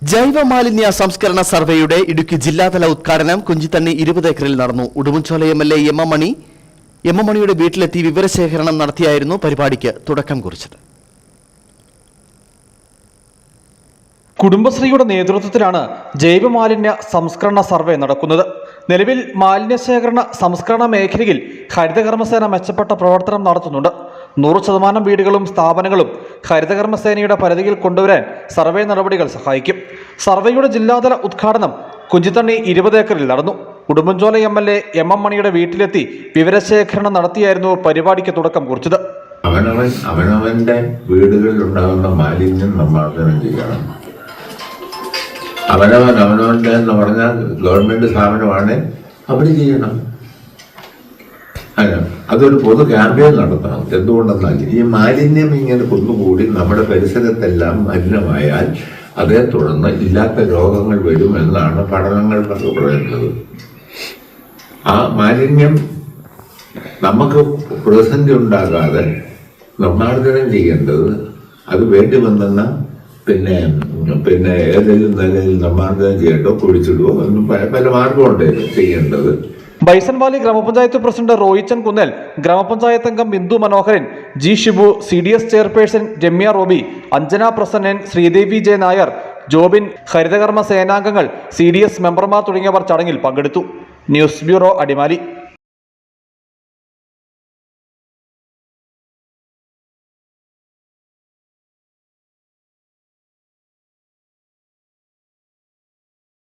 ജൈവ മാലിന്യ സംസ്കരണ സർവേയുടെ ഇടുക്കി ജില്ലാതല ഉദ്ഘാടനം കുഞ്ചിത്തണ്ണി 20 ഏക്കറിൽ നടന്നു. ഉടുമ്പൻചോല എംഎൽഎ എം എം മണിയുടെ വീട്ടിലെത്തി വിവരശേഖരണം നടത്തിയായിരുന്നു പരിപാടിക്ക് തുടക്കം കുറിച്ചത്. കുടുംബശ്രീയുടെ നേതൃത്വത്തിലാണ് ജൈവമാലിന്യ സംസ്കരണ സർവേ നടക്കുന്നത്. നിലവിൽ മാലിന്യശേഖരണ സംസ്കരണ മേഖലയിൽ ഹരിതകർമ്മസേന മെച്ചപ്പെട്ട പ്രവർത്തനം നടത്തുന്നുണ്ട്. 100% വീടുകളും സ്ഥാപനങ്ങളും ഹരിതകർമ്മസേനയുടെ പരിധിയിൽ കൊണ്ടുവരാൻ സർവേ നടപടികൾ സഹായിക്കും. സർവേയുടെ ജില്ലാതല ഉദ്ഘാടനം കുഞ്ചിത്തണ്ണി 20 ഏക്കറിൽ നടന്നു. ഉടുമ്പൻചോല എംഎൽഎ എം എം മണിയുടെ വീട്ടിലെത്തി വിവരശേഖരണം നടത്തിയായിരുന്നു പരിപാടിക്ക് തുടക്കം കുറിച്ചത്. അവനവന്റെ വീടുകളിൽ ഉണ്ടാകുന്ന മാലിന്യം നിർമ്മാർജ്ജനം ചെയ്യണം. അവനവന്റെ എന്ന് പറഞ്ഞാൽ ഗവൺമെന്റ് സ്ഥാപനമാണ്, അവർ ചെയ്യണം. അതൊരു പൊതു ക്യാമ്പയിൻ നടത്തണം. എന്തുകൊണ്ടെന്നാൽ ഈ മാലിന്യം ഇങ്ങനെ കുന്നുകൂടി നമ്മുടെ പരിസരത്തെല്ലാം മലിനമായാൽ അതേ തുടർന്ന് ഇല്ലാത്ത രോഗങ്ങൾ വരുമെന്നാണ് പഠനങ്ങൾ പറയുന്നത്. ആ മാലിന്യം നമുക്ക് പ്രതിസന്ധി ഉണ്ടാകാതെ നിർമ്മാർജ്ജനം ചെയ്യേണ്ടത്, അത് വേണ്ടി വന്നെന്ന പിന്നെ ഏതെങ്കിലും നിലയിൽ നിർമ്മാർജ്ജനം ചെയ്യട്ടോ കുഴിച്ചിടുവോ എന്നും പല മാർഗമുണ്ട് ചെയ്യേണ്ടത്. Bison Valley grama panchayat president Roychan Kunnel, grama panchayat അംഗം Bindu Manoharan, G Shibu, CDS chairperson Ramya Roby, Anjana Prasannan, Sreedevi J Nair, Jobin, ഹരിതകർമ്മ സേനാംഗങ്ങൾ, CDS മെമ്പർമാർ തുടങ്ങിയവർ ചടങ്ങിൽ പങ്കെടുത്തു. News bureau, Adimali.